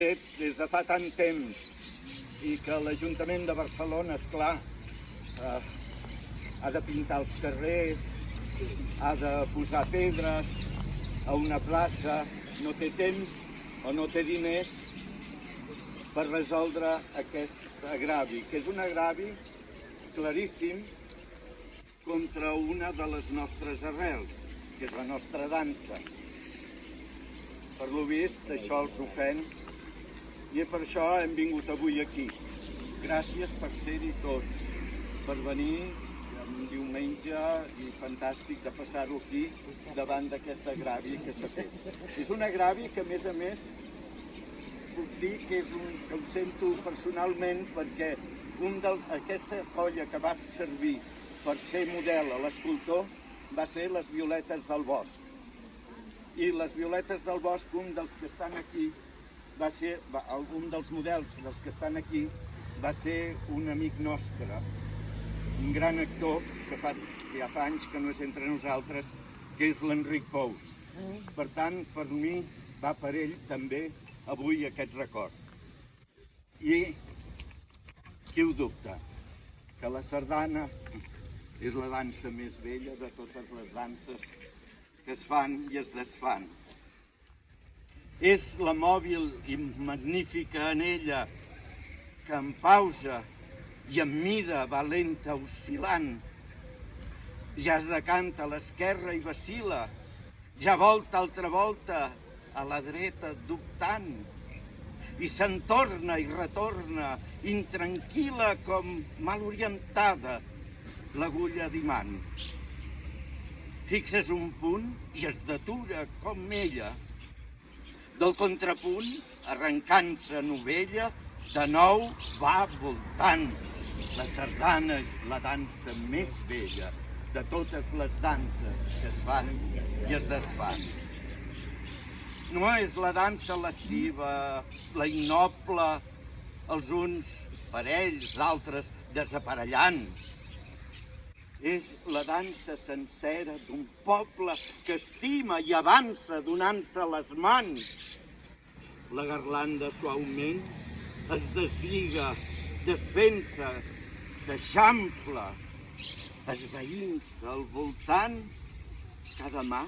Des de fa tant temps i que l'Ajuntament de Barcelona, esclar, ha de pintar els carrers, ha de posar pedres a una plaça, no té temps o no té diners per resoldre aquest agravi, que és un agravi claríssim contra una de les nostres arrels, que és la nostra dansa. Per lo vist, això els ofèn i per això hem vingut avui aquí. Gràcies per ser-hi tots, per venir un diumenge i fantàstic de passar-ho aquí davant d'aquest agravi que s'ha fet. És un agravi que, a més, puc dir que ho sento personalment perquè aquesta colla que va servir per ser model a l'escultor va ser les Violetes del Bosc. I les Violetes del Bosc, un dels que estan aquí, un dels models dels que estan aquí va ser un amic nostre, un gran actor que ja fa anys que no és entre nosaltres, que és l'Enric Pous. Per tant, per mi va per ell també avui aquest record. I qui ho dubta? Que la sardana és la dansa més vella de totes les danses que es fan i es desfan. És la mòbil i magnífica anella que en pausa i en mida valenta oscil·lant ja es decanta a l'esquerra i vacil·la, ja volta altra volta a la dreta dubtant i se'n torna i retorna intranquil·la com mal orientada l'agulla d'imant. Fixes un punt i es detura com ella. Del contrapunt, arrencant-se novella, de nou va voltant. La sardana és la dansa més vella de totes les danses que es fan i es desfan. No és la dansa lasciva, la innoble, els uns parells, altres desaparellant. És la dansa sencera d'un poble que estima i avança donant-se les mans. La garlanda suaument es deslliga, desfent-se, s'eixampla, esvaint-se al voltant. Cada mà,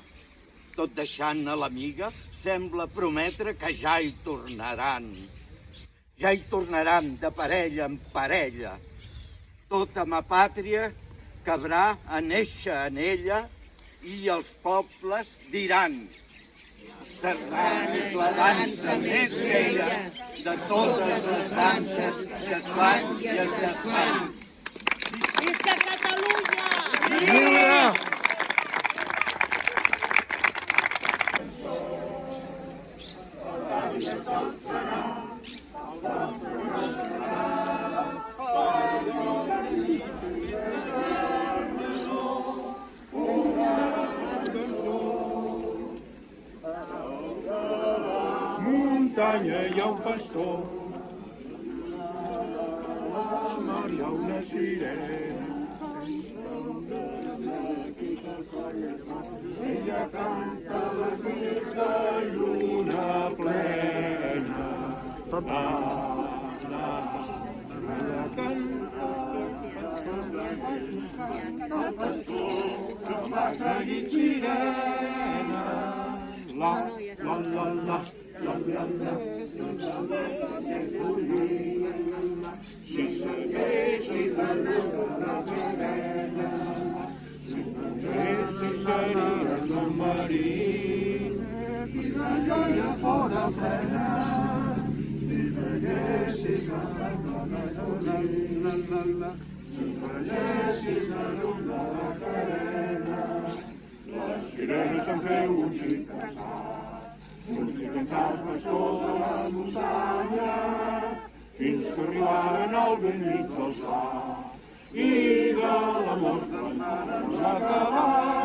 tot deixant a l'amiga, sembla prometre que ja hi tornaran. Ja hi tornaran de parella en parella. Tota ma pàtria cabrà a néixer en ella i els pobles diran: sardana és la dansa més vella de totes les danses que es fan i es desfan. Visca Catalunya! Viure! Muntanya hi ha un pastor, al mar hi ha una sirena, ella canta les nits de lluna plena. Ella canta el pastor que va seguint sirena. La, la, la, la. Si segueixis la lluna plena, si poguessis series un marí, si la lluna fora plena, si veiessis la lluna, si veiessis la lluna plena, les sirenes se'n feu un xic cansat. Uns hi pensaven sobre la muntanya fins que arribaren al bell mig del pla i de l'amor que encara no s'ha acabat.